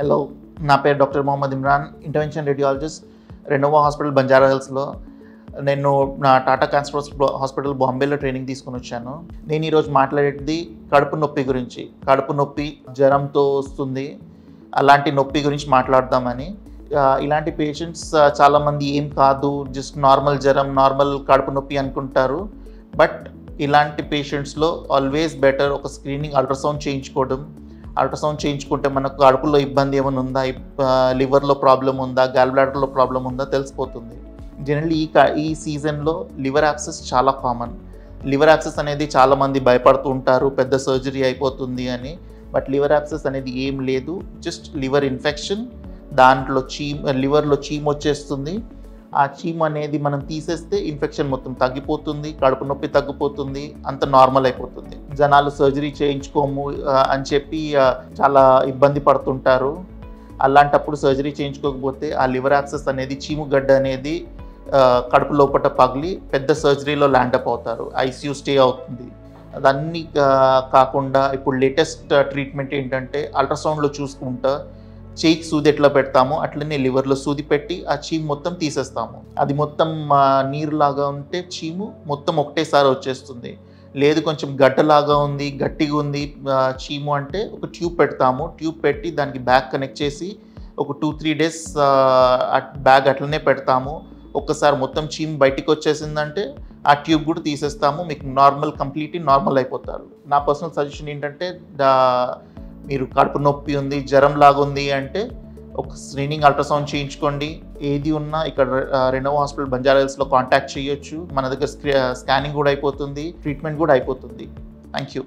Hello, నా పేరు doctor Mohammed Imran, intervention radiologist, Renova hospital Banjara హిల్స్లో. నేను నా టాటా క్యాన్సర్ హాస్పిటల్ బాంబేలో ట్రైనింగ్ తీసుకుని వచ్చాను. నేను ఈరోజు మాట్లాడేది కడుపు నొప్పి గురించి. కడుపు నొప్పి జ్వరంతో వస్తుంది, అలాంటి నొప్పి గురించి మాట్లాడదామని. ఇలాంటి పేషెంట్స్ చాలామంది ఏం కాదు, జస్ట్ నార్మల్ జ్వరం, నార్మల్ కడుపు నొప్పి అనుకుంటారు. బట్ ఇలాంటి పేషెంట్స్లో ఆల్వేస్ బెటర్ ఒక స్క్రీనింగ్ అల్ట్రాసౌండ్ చేయించుకోవడం. అల్ట్రాసౌండ్ చేయించుకుంటే మనకు కడుపులో ఇబ్బంది ఏమైనా ఉందా, లివర్లో ప్రాబ్లం ఉందా, గాల్ బ్లాడర్లో ప్రాబ్లం ఉందా తెలిసిపోతుంది. జనరల్లీ ఈ సీజన్లో లివర్ యాబ్సెస్ చాలా కామన్. లివర్ యాబ్సెస్ అనేది చాలామంది భయపడుతూ ఉంటారు, పెద్ద సర్జరీ అయిపోతుంది అని. బట్ లివర్ యాబ్సెస్ అనేది ఏం లేదు, జస్ట్ లివర్ ఇన్ఫెక్షన్. దాంట్లో లివర్లో చీమ్ వచ్చేస్తుంది. ఆ చీమ్ అనేది మనం తీసేస్తే ఇన్ఫెక్షన్ మొత్తం తగ్గిపోతుంది, కడుపు నొప్పి తగ్గిపోతుంది, అంత నార్మల్ అయిపోతుంది. జనాలు సర్జరీ చేయించుకోము అని చెప్పి చాలా ఇబ్బంది పడుతుంటారు. అలాంటప్పుడు సర్జరీ చేయించుకోకపోతే ఆ లివర్ యాబ్సెస్ అనేది, చీముగడ్డ అనేది కడుపు లోపల పగిలి పెద్ద సర్జరీలో ల్యాండప్ అవుతారు, ఐసీయూ స్టే అవుతుంది. అదన్నీ కాకుండా ఇప్పుడు లేటెస్ట్ ట్రీట్మెంట్ ఏంటంటే అల్ట్రాసౌండ్లో చూసుకుంటా చేయికి సూది ఎట్లా పెడతామో అట్లనే లివర్లో సూది పెట్టి ఆ చీము మొత్తం తీసేస్తాము. అది మొత్తం నీరులాగా ఉంటే చీము మొత్తం ఒకటేసారి వచ్చేస్తుంది. లేదు కొంచెం గడ్డలాగా ఉంది, గట్టిగా ఉంది చీము అంటే ఒక ట్యూబ్ పెడతాము. ట్యూబ్ పెట్టి దానికి బ్యాగ్ కనెక్ట్ చేసి ఒక 2-3 డేస్ బ్యాగ్ అట్లనే పెడతాము. ఒక్కసారి మొత్తం చీము బయటికి వచ్చేసిందంటే ఆ ట్యూబ్ కూడా తీసేస్తాము. మీకు కంప్లీట్లీ నార్మల్ అయిపోతారు. నా పర్సనల్ సజెషన్ ఏంటంటే, మీరు కడుపు నొప్పి ఉంది, జ్వరం లాగా ఉంది అంటే ఒక స్క్రీనింగ్ అల్ట్రాసౌండ్ చేయించుకోండి. ఏది ఉన్నా ఇక్కడ రెనోవా హాస్పిటల్ బంజారా హిల్స్లో కాంటాక్ట్ చేయొచ్చు. మన దగ్గర స్కానింగ్ కూడా అయిపోతుంది, ట్రీట్మెంట్ కూడా అయిపోతుంది. Thank you.